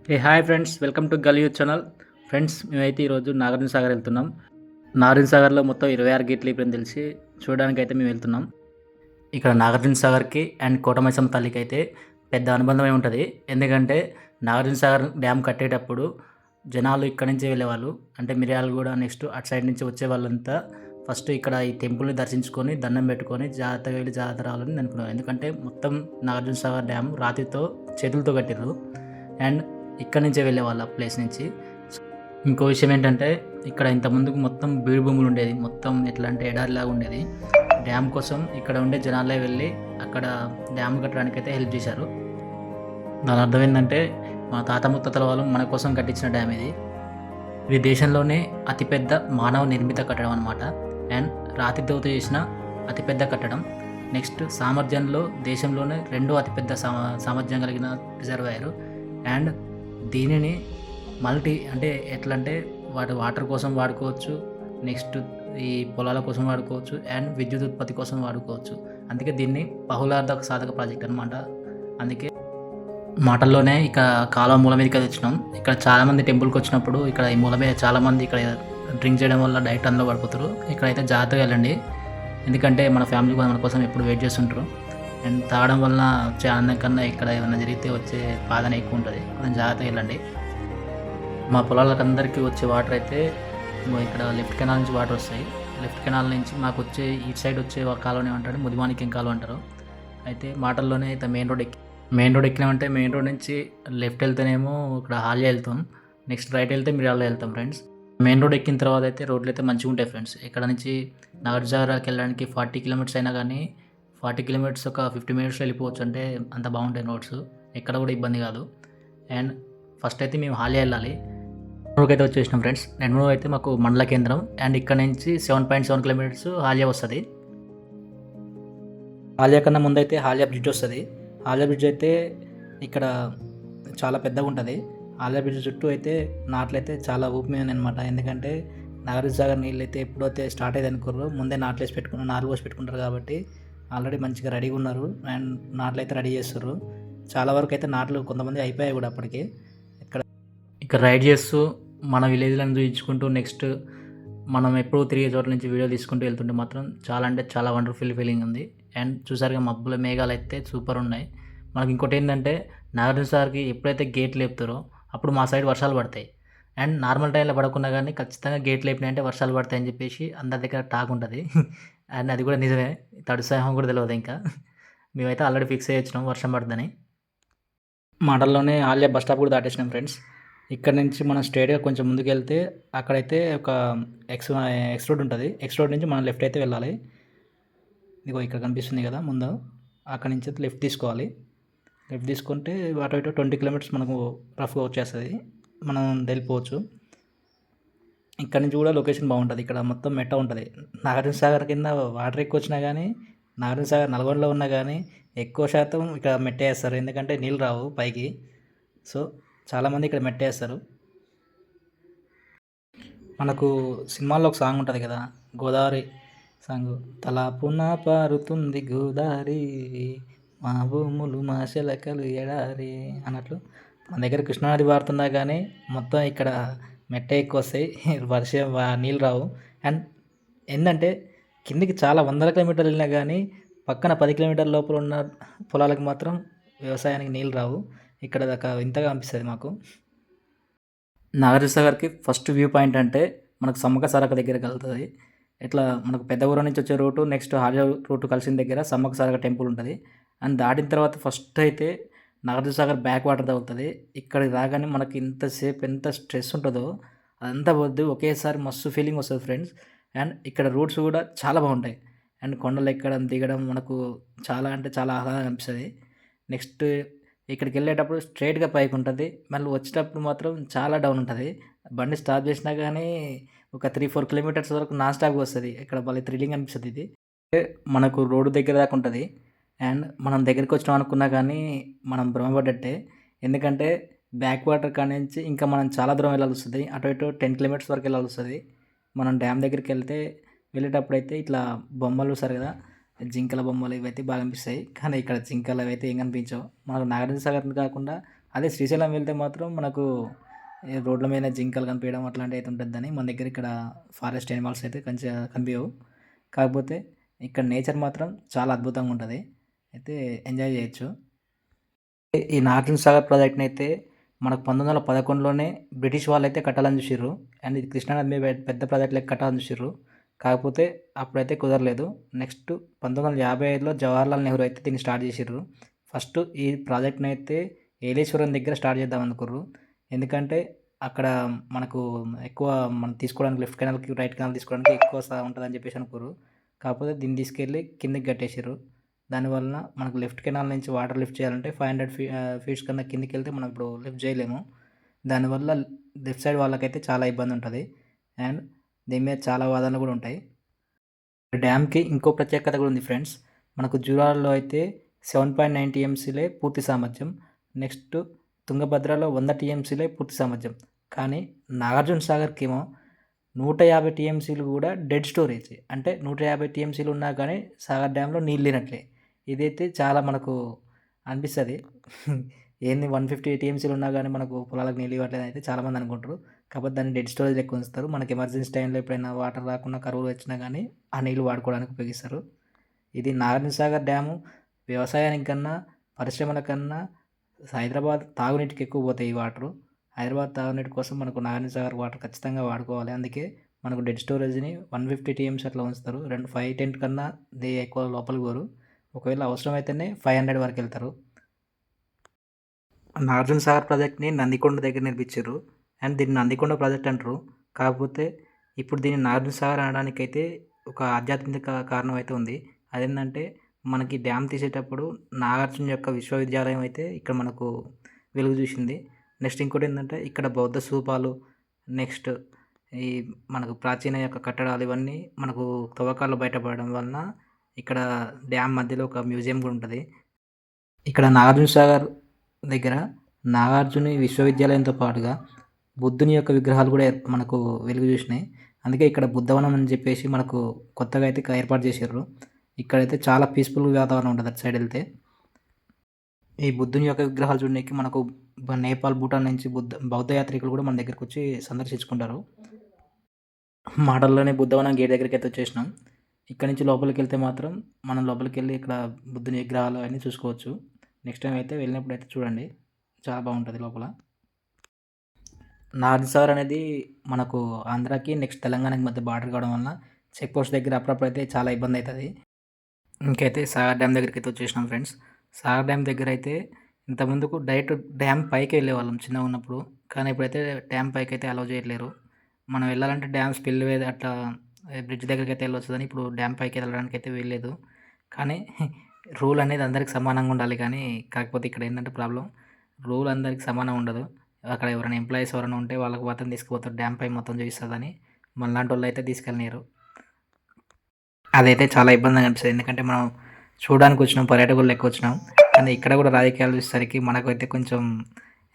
Hi friends, welcome to గల్ youth channel. Friends, మేమైతే ఈరోజు నాగార్జున సాగర్ వెళ్తున్నాం. నాగార్జున సాగర్లో మొత్తం 26 గేట్లు ఇప్పుడు తెలిసి చూడడానికి అయితే మేము వెళ్తున్నాం. ఇక్కడ నాగార్జున సాగర్కి అండ్ కోటమైసమ్మ తల్లికి అయితే పెద్ద అనుబంధమై ఉంటుంది. ఎందుకంటే నాగార్జున సాగర్ డ్యామ్ కట్టేటప్పుడు జనాలు ఇక్కడ నుంచి వెళ్ళేవాళ్ళు, అంటే మిర్యాలగూడ నెక్స్ట్ అటు సైడ్ నుంచి వచ్చే వాళ్ళంతా ఫస్ట్ ఇక్కడ ఈ టెంపుల్ని దర్శించుకొని దండం పెట్టుకొని జాగ్రత్తగా వెళ్ళి జాగ్రత్త రావాలని అనుకున్నాను. ఎందుకంటే మొత్తం నాగార్జున సాగర్ డ్యామ్ రాతితో చేతులతో కట్టిర్రు అండ్ ఇక్కడ నుంచే వెళ్ళేవాళ్ళు ఆ ప్లేస్ నుంచి. ఇంకో విషయం ఏంటంటే ఇక్కడ ఇంత ముందుకు మొత్తం బీడు భూములు ఉండేది, మొత్తం ఎట్లా అంటే ఎడారిలాగా ఉండేది. డ్యామ్ కోసం ఇక్కడ ఉండే జనాలే వెళ్ళి అక్కడ డ్యామ్ కట్టడానికి అయితే హెల్ప్ చేశారు. దాని అర్థం ఏంటంటే మా తాత ముత్తాతల వాళ్ళు మన కోసం కట్టించిన డ్యామ్ ఇది. ఇది దేశంలోనే అతిపెద్ద మానవ నిర్మిత కట్టడం అనమాట. అండ్ రాతితో చేసిన అతిపెద్ద కట్టడం. నెక్స్ట్ సామర్థ్యంలో దేశంలోనే రెండో అతిపెద్ద సామర్థ్యం కలిగిన రిజర్వాయర్. అండ్ దీనిని అంటే ఎట్లా అంటే వాటర్ కోసం వాడుకోవచ్చు, నెక్స్ట్ ఈ పొలాల కోసం వాడుకోవచ్చు అండ్ విద్యుత్ ఉత్పత్తి కోసం వాడుకోవచ్చు. అందుకే దీన్ని బహుళార్థక సాధక ప్రాజెక్ట్ అనమాట. అందుకే మాటల్లోనే ఇక కాలువ మూల మీదకి తెచ్చినాం. ఇక్కడ చాలామంది టెంపుల్కి వచ్చినప్పుడు ఇక్కడ ఈ మూల మీద చాలామంది ఇక్కడ డ్రింక్ చేయడం వల్ల డైరెక్ట్ అందులో పడిపోతారు. ఇక్కడైతే జాగ్రత్తగా వెళ్ళండి, ఎందుకంటే మన ఫ్యామిలీ మన కోసం ఎప్పుడు వెయిట్ చేస్తుంటారు. అండ్ తాగడం వలన వచ్చే ఆనందం కన్నా ఇక్కడ ఏమైనా జరిగితే వచ్చే బాధన ఎక్కువ ఉంటుంది. కొంచెం జాగ్రత్తగా వెళ్ళండి. మా పొలాలకు అందరికీ వచ్చే వాటర్ అయితే ఇక్కడ లెఫ్ట్ కెనాల్ నుంచి వాటర్ వస్తాయి. లెఫ్ట్ కెనాల్ నుంచి మాకు వచ్చే ఈ సైడ్ వచ్చే కాలువ ఏమంటారు, ముదిమాణిక్యం కాలువ అంటారు. అయితే మాటల్లోనే అయితే మెయిన్ రోడ్ ఎక్కినామంటే మెయిన్ రోడ్ నుంచి లెఫ్ట్ వెళ్తేనేమో ఇక్కడ హాల్యా వెళ్తాం, నెక్స్ట్ రైట్ వెళ్తే మిర్యాలలో వెళ్తాం ఫ్రెండ్స్. మెయిన్ రోడ్ ఎక్కిన తర్వాత అయితే రోడ్లు అయితే మంచిగా ఉంటాయి ఫ్రెండ్స్. ఇక్కడ నుంచి నాగార్జునసాగర్కి వెళ్ళడానికి 40 కిలోమీటర్స్ అయినా కానీ 40 కిలోమీటర్స్ ఒక 50 మినిట్స్లో వెళ్ళిపోవచ్చు. అంటే అంత బాగుంటాయి రోడ్స్, ఎక్కడ కూడా ఇబ్బంది కాదు. అండ్ ఫస్ట్ అయితే మేము హాల్యా వెళ్ళాలి. నెట్వర్క్ అయితే వచ్చేసినాం ఫ్రెండ్స్. నెట్వర్క్ అయితే మాకు మండల కేంద్రం అండ్ ఇక్కడ నుంచి 7.7 కిలోమీటర్స్ హాల్యా వస్తుంది. హాల్యా కన్నా ముందైతే హాల్యా బ్రిడ్జ్ వస్తుంది. హాల్యా బ్రిడ్జ్ అయితే ఇక్కడ చాలా పెద్దగా ఉంటుంది. హాల్యా బ్రిడ్జ్ చుట్టూ అయితే నాట్లయితే చాలా ఊపిమైంది అనమాట. ఎందుకంటే నాగార్జున సాగర్ నీళ్ళు అయితే ఎప్పుడైతే స్టార్ట్ అయ్యేది అనుకోరు ముందే నాట్లు పోసి పెట్టుకుంటారు కాబట్టి ఆల్రెడీ మంచిగా రెడీగా ఉన్నారు అండ్ నాట్లు అయితే రెడీ చేస్తారు. చాలా వరకు అయితే నాట్లు కొంతమంది అయిపోయాయి కూడా అప్పటికి. ఇక్కడ రైడ్ చేస్తూ మన విలేజ్లను చూపించుకుంటూ నెక్స్ట్ మనం ఎప్పుడూ తిరిగే చోట్ల నుంచి వీడియో తీసుకుంటూ వెళ్తుంటే మాత్రం చాలా అంటే చాలా వండర్ఫుల్ ఫీలింగ్ ఉంది. అండ్ చూసారుగా మబ్బుల మేఘాలు అయితే సూపర్ ఉన్నాయి. మనకి ఇంకోటి ఏంటంటే నాగార్జున సాగర్కి ఎప్పుడైతే గేట్లు లేపుతారో అప్పుడు మా సైడ్ వర్షాలు పడతాయి. అండ్ నార్మల్ టైంలో పడకుండా కానీ ఖచ్చితంగా గేట్లు లేపినాయంటే వర్షాలు పడతాయని చెప్పేసి అందరి దగ్గర టాక్ ఉంటుంది. అండ్ అది కూడా నిజమే, తడుసాహం కూడా తెలియదు. ఇంకా మేమైతే ఆల్రెడీ ఫిక్స్ అయ్యొచ్చినాం వర్షం పడుతుందని. మాటల్లోనే ఆలియా బస్ స్టాప్ కూడా దాటేసినాం ఫ్రెండ్స్. ఇక్కడ నుంచి మనం స్ట్రైట్గా కొంచెం ముందుకు వెళ్తే అక్కడైతే ఒక ఎక్స్ రోడ్ ఉంటుంది. ఎక్స్ రోడ్ నుంచి మనం లెఫ్ట్ అయితే వెళ్ళాలి. ఇదిగో ఇక్కడ కనిపిస్తుంది కదా ముందు, అక్కడ నుంచి అయితే లెఫ్ట్ తీసుకోవాలి. లెఫ్ట్ తీసుకుంటే అటు ఇటు 20 కిలోమీటర్స్ మనకు రఫ్గా వచ్చేస్తుంది, మనం వెళ్ళిపోవచ్చు. ఇక్కడ నుంచి కూడా లొకేషన్ బాగుంటుంది. ఇక్కడ మొత్తం మెట్ట ఉంటుంది. నాగార్జున సాగర్ కింద వాటర్ ఎక్కువ వచ్చినా కానీ నాగార్జున సాగర్ నల్గొండలో ఉన్నా కానీ ఎక్కువ శాతం ఇక్కడ మెట్టేస్తారు, ఎందుకంటే నీళ్ళు రావు పైకి. సో చాలామంది ఇక్కడ మెట్టేస్తారు. మనకు సినిమాల్లో ఒక సాంగ్ ఉంటుంది కదా, గోదావరి సాంగ్, తలాపున పారుతుంది గోదావరి మా భూములు మా శిలకలు ఎడారి అన్నట్లు మన దగ్గర కృష్ణానది పారుతున్నా కానీ మొత్తం ఇక్కడ మెట్ట ఎక్కువ వస్తాయి, వర్షం నీళ్ళు రావు. అండ్ ఏంటంటే కిందికి చాలా వందల కిలోమీటర్లు వెళ్ళినా కానీ పక్కన 10 కిలోమీటర్ల లోపల ఉన్న పొలాలకు మాత్రం వ్యవసాయానికి నీళ్ళు రావు. ఇక్కడ దాకా ఇంతగా అనిపిస్తుంది మాకు. నాగార్జున సాగర్కి ఫస్ట్ వ్యూ పాయింట్ అంటే మనకు సమ్మక్క సారక్క దగ్గరికి వెళ్తుంది. ఇట్లా మనకు పెద్ద ఊరు నుంచి వచ్చే రూటు నెక్స్ట్ హాజా రూటు కలిసిన దగ్గర సమ్మక్క సారక్క టెంపుల్ ఉంటుంది. అండ్ దాటిన తర్వాత ఫస్ట్ అయితే నాగార్జున సాగర్ బ్యాక్ వాటర్ తగ్గుతుంది. ఇక్కడికి రాగానే మనకి ఇంతసేపు ఎంత స్ట్రెస్ ఉంటుందో అదంతా వద్దు, ఒకేసారి మస్తు ఫీలింగ్ వస్తుంది ఫ్రెండ్స్. అండ్ ఇక్కడ రూట్స్ కూడా చాలా బాగుంటాయి. అండ్ కొండలు ఎక్కడం దిగడం మనకు చాలా అంటే చాలా ఆహ్లాదంగా అనిపిస్తుంది. నెక్స్ట్ ఇక్కడికి వెళ్ళేటప్పుడు స్ట్రైట్గా పైకి ఉంటుంది, మళ్ళీ వచ్చేటప్పుడు మాత్రం చాలా డౌన్ ఉంటుంది. బండి స్టాప్ చేసినా కానీ ఒక 3-4 కిలోమీటర్స్ వరకు నాన్ స్టాప్గా వస్తుంది. ఇక్కడ మళ్ళీ థ్రిల్లింగ్ అనిపిస్తుంది. ఇది మనకు రోడ్డు దగ్గర దాకా ఉంటుంది. అండ్ మనం దగ్గరికి వచ్చినాం అనుకున్నా కానీ మనం భ్రమపడ్డట్టే, ఎందుకంటే బ్యాక్ వాటర్ కాడి నుంచి ఇంకా మనం చాలా దూరం వెళ్ళాల్సి వస్తుంది. అటు ఇటు 10 కిలోమీటర్స్ వరకు వెళ్ళాల్సి వస్తుంది. మనం డ్యామ్ దగ్గరికి వెళ్ళేటప్పుడు అయితే ఇట్లా బొమ్మలు చూస్తారు కదా, జింకల బొమ్మలు ఇవైతే బాగా అనిపిస్తాయి. కానీ ఇక్కడ జింకలు అవైతే ఏం కనిపించవు. మనకు నాగార్జున సాగర్ కాకుండా అదే శ్రీశైలం వెళ్తే మాత్రం మనకు రోడ్ల మీద జింకలు కనిపించడం అట్లాంటివి అయితే ఉంటుందని మన దగ్గర ఇక్కడ ఫారెస్ట్ యానిమల్స్ అయితే కనిపించవు. కాకపోతే ఇక్కడ నేచర్ మాత్రం చాలా అద్భుతంగా ఉంటుంది, అయితే ఎంజాయ్ చేయొచ్చు. ఈ నాగార్జున సాగర్ ప్రాజెక్ట్ని అయితే మనకు 1911లోనే బ్రిటిష్ వాళ్ళు అయితే కట్టాలని చూసిర్రు. అండ్ ఇది కృష్ణానది మీద పెద్ద ప్రాజెక్ట్ లెక్క కట్టాలని చూసిర్రు. కాకపోతే అప్పుడైతే కుదరలేదు. నెక్స్ట్ 1955లో జవహర్లాల్ నెహ్రూ అయితే దీన్ని స్టార్ట్ చేసిర్రు. ఫస్ట్ ఈ ప్రాజెక్ట్ని అయితే ఏలేశ్వరం దగ్గర స్టార్ట్ చేద్దాం అనుకుర్రు. ఎందుకంటే అక్కడ మనకు ఎక్కువ మనం తీసుకోవడానికి లెఫ్ట్ కెనాల్కి రైట్ కెనాల్ తీసుకోవడానికి ఎక్కువ ఉంటుందని చెప్పేసి అనుకోరు. కాకపోతే దీన్ని తీసుకెళ్ళి కిందకి కట్టేసారు. దానివలన మనకు లెఫ్ట్ కెనాల్ నుంచి వాటర్ లిఫ్ట్ చేయాలంటే 500 ఫీట్స్ కన్నా కిందికి వెళ్తే మనం ఇప్పుడు లిఫ్ట్ చేయలేము. దానివల్ల లెఫ్ట్ సైడ్ వాళ్ళకైతే చాలా ఇబ్బంది ఉంటుంది. అండ్ దీని మీద చాలా వాదనలు కూడా ఉంటాయి. డ్యామ్కి ఇంకో ప్రత్యేకత కూడా ఉంది ఫ్రెండ్స్. మనకు జూరాలలో అయితే 7.9 టీఎంసీలే పూర్తి సామర్థ్యం. నెక్స్ట్ తుంగభద్రలో 100 టీఎంసీలే పూర్తి సామర్థ్యం. కానీ నాగార్జున సాగర్కి ఏమో 150 టీఎంసీలు కూడా డెడ్ స్టోరేజ్. అంటే 150 టీఎంసీలు ఉన్నా కానీ సాగర్ డ్యాంలో నీళ్ళు లేనట్లే. ఇదైతే చాలా మనకు అనిపిస్తుంది. ఏంది 150 టీఎంసీలు ఉన్నా కానీ మనకు పొలాలకు నీళ్ళు ఇవ్వట్లేదు అయితే చాలామంది అనుకుంటారు. కాకపోతే దాన్ని డెడ్ స్టోరేజ్ లెక్క ఉంచుతారు. మనకి ఎమర్జెన్సీ టైంలో ఎప్పుడైనా వాటర్ రాకుండా కరువులు వచ్చినా కానీ ఆ నీళ్ళు వాడుకోవడానికి ఉపయోగిస్తారు. ఇది నాగార్జున సాగర్ డ్యాము వ్యవసాయానికి కన్నా పరిశ్రమల కన్నా హైదరాబాద్ తాగునీటికి ఎక్కువ పోతాయి ఈ వాటరు. హైదరాబాద్ తాగునీటి కోసం మనకు నాగార్జున సాగర్ వాటర్ ఖచ్చితంగా వాడుకోవాలి. అందుకే మనకు డెడ్ స్టోరేజ్ని 150 టీఎంసీ అట్లా ఉంచుతారు. 510 కన్నా ఎక్కువ లోపలికి పోరు. ఒకవేళ అవసరమైతేనే 500 వరకు వెళ్తారు. నాగార్జున సాగర్ ప్రాజెక్ట్ని నందికొండ దగ్గర నిర్మించారు. అండ్ దీన్ని నందికొండ ప్రాజెక్ట్ అంటారు. కాకపోతే ఇప్పుడు దీన్ని నాగార్జున సాగర్ అనడానికైతే ఒక ఆధ్యాత్మిక కారణం అయితే ఉంది. అదేంటంటే మనకి డ్యామ్ తీసేటప్పుడు నాగార్జున యొక్క విశ్వవిద్యాలయం అయితే ఇక్కడ మనకు వెలుగు చూసింది. నెక్స్ట్ ఇంకోటి ఏంటంటే ఇక్కడ బౌద్ధ స్తూపాలు, నెక్స్ట్ ఈ మనకు ప్రాచీన యొక్క కట్టడాలు ఇవన్నీ మనకు తవ్వకాల్లో బయటపడడం వలన ఇక్కడ డ్యామ్ మధ్యలో ఒక మ్యూజియం కూడా ఉంటుంది. ఇక్కడ నాగార్జున సాగర్ దగ్గర నాగార్జున విశ్వవిద్యాలయంతో పాటుగా బుద్ధుని యొక్క విగ్రహాలు కూడా మనకు వెలుగు చూసినాయి. అందుకే ఇక్కడ బుద్ధవనం అని చెప్పేసి మనకు కొత్తగా అయితే ఏర్పాటు చేశారు. ఇక్కడైతే చాలా పీస్ఫుల్ వాతావరణం ఉంటుంది అటు సైడ్ వెళ్తే. ఈ బుద్ధుని యొక్క విగ్రహాలు చూడడానికి మనకు నేపాల్, భూటాన్ నుంచి బౌద్ధ యాత్రికులు కూడా మన దగ్గరికి వచ్చి సందర్శించుకుంటారు. మాటల్లోనే బుద్ధవనం గేట్ దగ్గరికి అయితే వచ్చేసినాం. ఇక్కడ నుంచి లోపలికి వెళ్తే మాత్రం మనం లోపలికి వెళ్ళి ఇక్కడ బుద్ధుని విగ్రహాలు అవన్నీ చూసుకోవచ్చు. నెక్స్ట్ టైం అయితే వెళ్ళినప్పుడు అయితే చూడండి, చాలా బాగుంటుంది లోపల. నాగార్జున సాగర్ అనేది మనకు ఆంధ్రాకి నెక్స్ట్ తెలంగాణకి మధ్య బార్డర్ కావడం వల్ల చెక్ పోస్ట్ దగ్గర అప్పుడప్పుడు అయితే చాలా ఇబ్బంది అవుతుంది. ఇంకైతే సాగర్ డ్యామ్ దగ్గరికి అయితే వచ్చేసినాం ఫ్రెండ్స్. సాగర్ డ్యామ్ దగ్గర అయితే ఇంతకుముందుకు డైరెక్ట్ డ్యామ్ పైకి వెళ్ళేవాళ్ళం చిన్నగా ఉన్నప్పుడు. కానీ ఇప్పుడైతే డ్యామ్ పైకి అయితే అలౌ చేయట్లేరు. మనం వెళ్ళాలంటే డ్యామ్ స్పిల్వే అట్లా బ్రిడ్జ్ దగ్గరికి అయితే వెళ్ళొచ్చుదని ఇప్పుడు డ్యామ్ పైకి వెళ్ళడానికి అయితే వెళ్ళలేదు. కానీ రూల్ అనేది అందరికి సమానంగా ఉండాలి. కానీ కాకపోతే ఇక్కడ ఏంటంటే ప్రాబ్లం, రూల్ అందరికి సమానం ఉండదు. అక్కడ ఎవరైనా ఎంప్లాయీస్ ఎవరైనా ఉంటే వాళ్ళకి మొత్తం తీసుకుపోతారు, డ్యామ్ పై మొత్తం చూపిస్తుందని. మనలాంటి వాళ్ళు అయితే తీసుకెళ్ళలేరు. అదైతే చాలా ఇబ్బందిగా అనిపిస్తుంది. ఎందుకంటే మనం చూడడానికి వచ్చినాం, పర్యాటకులు లెక్క వచ్చినాం. కానీ ఇక్కడ కూడా రాజకీయాలు చూసేసరికి మనకైతే కొంచెం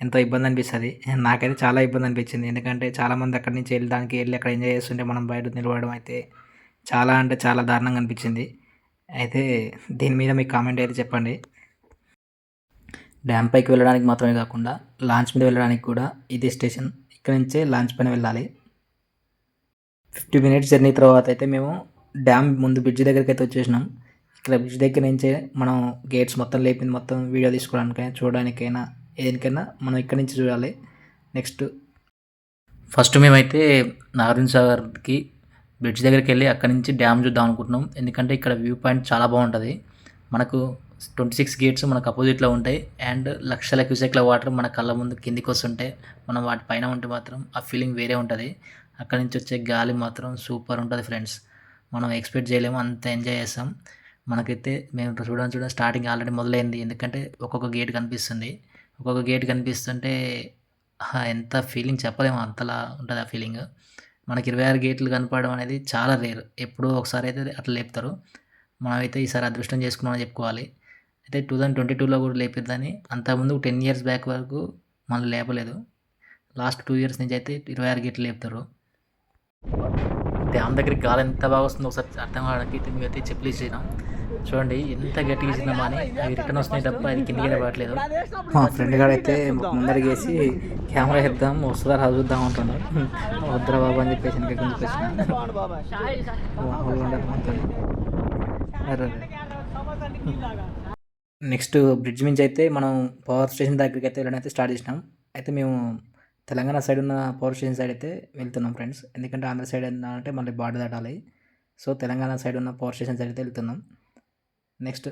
ఎంతో ఇబ్బంది అనిపిస్తుంది. నాకైతే చాలా ఇబ్బంది అనిపించింది. ఎందుకంటే చాలామంది అక్కడి నుంచి వెళ్ళి అక్కడ ఎంజాయ్ చేస్తుంటే మనం బయట నిలబడడం అయితే చాలా అంటే చాలా దారుణంగా అనిపించింది. అయితే దీని మీద మీకు కామెంట్ అయితే చెప్పండి. డ్యామ్ పైకి వెళ్ళడానికి మాత్రమే కాకుండా లాంచ్ మీద వెళ్ళడానికి కూడా ఇదే స్టేషన్. ఇక్కడ నుంచే లాంచ్ పైన వెళ్ళాలి. 50 మినిట్స్ జర్నీ తర్వాత అయితే మేము డ్యామ్ ముందు బ్రిడ్జ్ దగ్గరికి అయితే వచ్చేసినాం. ఇక్కడ బ్రిడ్జ్ దగ్గర నుంచే మనం గేట్స్ మొత్తం లేపింది మొత్తం వీడియో తీసుకోవడానికైనా చూడడానికైనా దేనికైనా మనం ఇక్కడ నుంచి చూడాలి. నెక్స్ట్ ఫస్ట్ మేమైతే నాగార్జున సాగర్కి బ్రిడ్జ్ దగ్గరికి వెళ్ళి అక్కడి నుంచి డ్యామ్ చూద్దాం అనుకుంటున్నాం. ఎందుకంటే ఇక్కడ వ్యూ పాయింట్ చాలా బాగుంటుంది. మనకు 26 గేట్స్ మనకు అపోజిట్లో ఉంటాయి. అండ్ లక్షల క్యూసెక్ల వాటర్ మన కళ్ళ ముందు కిందికి వస్తుంటే మనం వాటి పైన ఉంటే మాత్రం ఆ ఫీలింగ్ వేరే ఉంటుంది. అక్కడి నుంచి వచ్చే గాలి మాత్రం సూపర్ ఉంటుంది ఫ్రెండ్స్. మనం ఎక్స్పెక్ట్ చేయలేము, అంత ఎంజాయ్ చేస్తాం. మనకైతే మేము చూడండి స్టార్టింగ్ ఆల్రెడీ మొదలైంది. ఎందుకంటే ఒక్కొక్క గేట్ కనిపిస్తుంది. ఒక్కొక్క గేట్ కనిపిస్తుంటే ఎంత ఫీలింగ్ చెప్పలేము, అంతలా ఉంటుంది ఆ ఫీలింగ్. మనకి 26 గేట్లు కనపడడం అనేది చాలా రేర్. ఎప్పుడో ఒకసారి అయితే అట్లా లేపుతారు. మనమైతే ఈసారి అదృష్టం చేసుకున్నామని చెప్పుకోవాలి. అయితే 2022లో కూడా లేపిద్దని, అంతకుముందు 10 ఇయర్స్ బ్యాక్ వరకు మనం లేపలేదు. లాస్ట్ 2 ఇయర్స్ నుంచి అయితే 26 గేట్లు లేపుతారు. డ్యామ్ దగ్గరికి గాలి ఎంత బాగా వస్తుందో ఒకసారి అర్థం కావడానికి అయితే మేమైతే చెప్పులు ఇచ్చినాం. చూడండి ఎంత గట్టిగా ఇచ్చినామా అని అవి రిటర్న్ వస్తున్నాయి తప్ప అది కిందికి రావట్లేదు. మా ఫ్రెండ్ గారు అయితే ముందరిగేసి కెమెరా ఇద్దాం వస్తుందా రాదు చూద్దాం అంటున్నాడు. వద్దురా బాబు అని చెప్పేసి ఇంకా గుంజుకొచ్చిన నెక్స్ట్ బ్రిడ్జ్ నుంచి అయితే మనం పవర్ స్టేషన్ దగ్గరికి అయితే వెళ్ళడం అయితే స్టార్ట్ చేసినాం. అయితే మేము తెలంగాణ సైడ్ ఉన్న పవర్ స్టేషన్ సైడ్ అయితే వెళ్తున్నాం ఫ్రెండ్స్. ఎందుకంటే ఆంధ్ర సైడ్ అంటే మళ్ళీ బార్డర్ దాటాలి. సో తెలంగాణ సైడ్ ఉన్న పవర్ స్టేషన్ సైడ్ అయితే వెళ్తున్నాం. నెక్స్ట్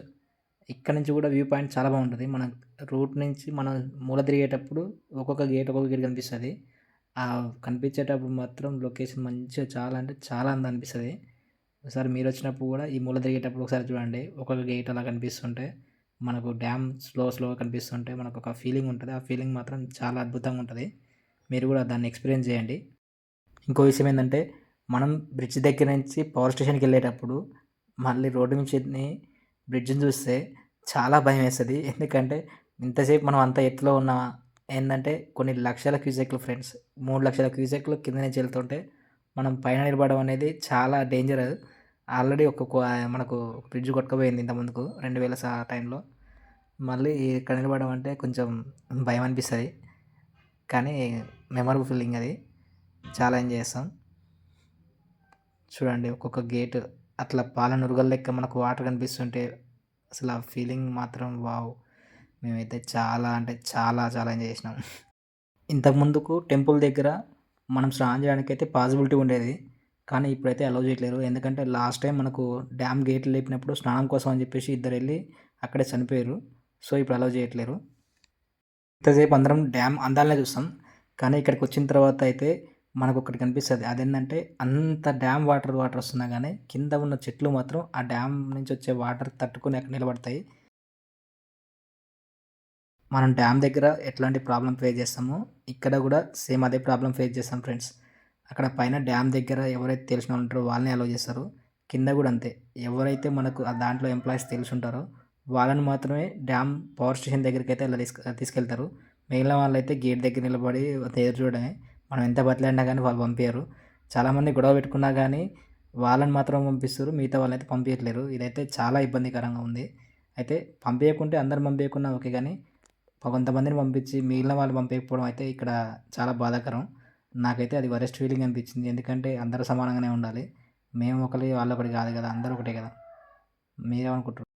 ఇక్కడ నుంచి కూడా వ్యూ పాయింట్ చాలా బాగుంటుంది. మన రూట్ నుంచి మనం మూల తిరిగేటప్పుడు ఒక్కొక్క గేట్ కనిపిస్తుంది. ఆ కనిపించేటప్పుడు మాత్రం లొకేషన్ మంచిగా చాలా అంటే చాలా అందం అనిపిస్తుంది. ఒకసారి మీరు వచ్చినప్పుడు కూడా ఈ మూల తిరిగేటప్పుడు ఒకసారి చూడండి. ఒక్కొక్క గేట్ అలా కనిపిస్తుంటే మనకు డ్యామ్ స్లోగా కనిపిస్తుంటే మనకు ఒక ఫీలింగ్ ఉంటుంది. ఆ ఫీలింగ్ మాత్రం చాలా అద్భుతంగా ఉంటుంది. మీరు కూడా దాన్ని ఎక్స్పీరియన్స్ చేయండి. ఇంకో విషయం ఏంటంటే మనం బ్రిడ్జ్ దగ్గర నుంచి పవర్ స్టేషన్కి వెళ్ళేటప్పుడు మళ్ళీ రోడ్డు నుంచి బ్రిడ్జ్ని చూస్తే చాలా భయం వేస్తుంది. ఎందుకంటే ఇంతసేపు మనం అంత ఎత్తులో ఉన్న ఏంటంటే కొన్ని లక్షల క్యూసెక్లు ఫ్రెండ్స్, 3 లక్షల క్యూసెక్లు కింద నుంచి వెళ్తుంటే మనం పైన నిలబడడం అనేది చాలా డేంజర్. ఆల్రెడీ మనకు బ్రిడ్జ్ కొట్టుకుపోయింది ఇంత ముందుకు 2000 టైంలో. మళ్ళీ ఇక్కడ నిలబడడం అంటే కొంచెం భయం అనిపిస్తుంది. కానీ మెమరబుల్ ఫీలింగ్ అది. చాలా ఎంజాయ్ చేస్తాం. చూడండి ఒక్కొక్క గేట్ అట్లా పాల నురుగల లెక్క మనకు వాటర్ కనిపిస్తుంటే అసలు ఆ ఫీలింగ్ మాత్రం వావ్! మేమైతే చాలా అంటే చాలా చాలా ఎంజాయ్ చేసినాం. ఇంతకుముందుకు టెంపుల్ దగ్గర మనం స్నానం చేయడానికైతే పాసిబిలిటీ ఉండేది. కానీ ఇప్పుడైతే అలౌ చేయట్లేరు. ఎందుకంటే లాస్ట్ టైం మనకు డ్యామ్ గేట్లు లేపినప్పుడు స్నానం కోసం అని చెప్పేసి ఇద్దరు వెళ్ళి అక్కడే చనిపోయారు. సో ఇప్పుడు అలౌ చేయట్లేరు. ఇంతసేపు అందరం డ్యామ్ అందాలనే చూస్తాం. కానీ ఇక్కడికి వచ్చిన తర్వాత అయితే మనకు ఒకటి కనిపిస్తుంది. అదేంటంటే అంత డ్యామ్ వాటర్ వస్తున్నా కానీ కింద ఉన్న చెట్లు మాత్రం ఆ డ్యామ్ నుంచి వచ్చే వాటర్ తట్టుకొని అక్కడ నిలబడతాయి. మనం డ్యామ్ దగ్గర ఎట్లాంటి ప్రాబ్లం ఫేస్ చేస్తామో ఇక్కడ కూడా సేమ్ అదే ప్రాబ్లం ఫేస్ చేస్తాం ఫ్రెండ్స్. అక్కడ పైన డ్యామ్ దగ్గర ఎవరైతే తెలిసిన వాళ్ళు ఉంటారో వాళ్ళని అలౌ చేస్తారు. కింద కూడా అంతే. ఎవరైతే మనకు ఆ దాంట్లో ఎంప్లాయీస్ తెలిసి ఉంటారో వాళ్ళని మాత్రమే డ్యామ్ పవర్ స్టేషన్ దగ్గరికి అయితే అలా తీసుకెళ్తారు. మిగిలిన వాళ్ళైతే గేట్ దగ్గర నిలబడి ఎదురు చూడడమే. మనం ఎంత బతిలాడినా కానీ వాళ్ళు పంపించరు. చాలామంది గొడవ పెట్టుకున్నా కానీ వాళ్ళని మాత్రం పంపిస్తారు. మిగతా వాళ్ళైతే పంపించట్లేరు. ఇదైతే చాలా ఇబ్బందికరంగా ఉంది. అయితే పంపించకుంటే అందరు పంపించకున్నా ఓకే, కానీ కొంతమందిని పంపించి మిగిలిన వాళ్ళు పంపించకపోవడం అయితే ఇక్కడ చాలా బాధాకరం. నాకైతే అది వరెస్ట్ ఫీలింగ్ అనిపించింది. ఎందుకంటే అందరూ సమానంగానే ఉండాలి. మేము ఒకరి వాళ్ళు ఒకటి కాదు కదా, అందరూ ఒకటే కదా. మీరేమనుకుంటారు?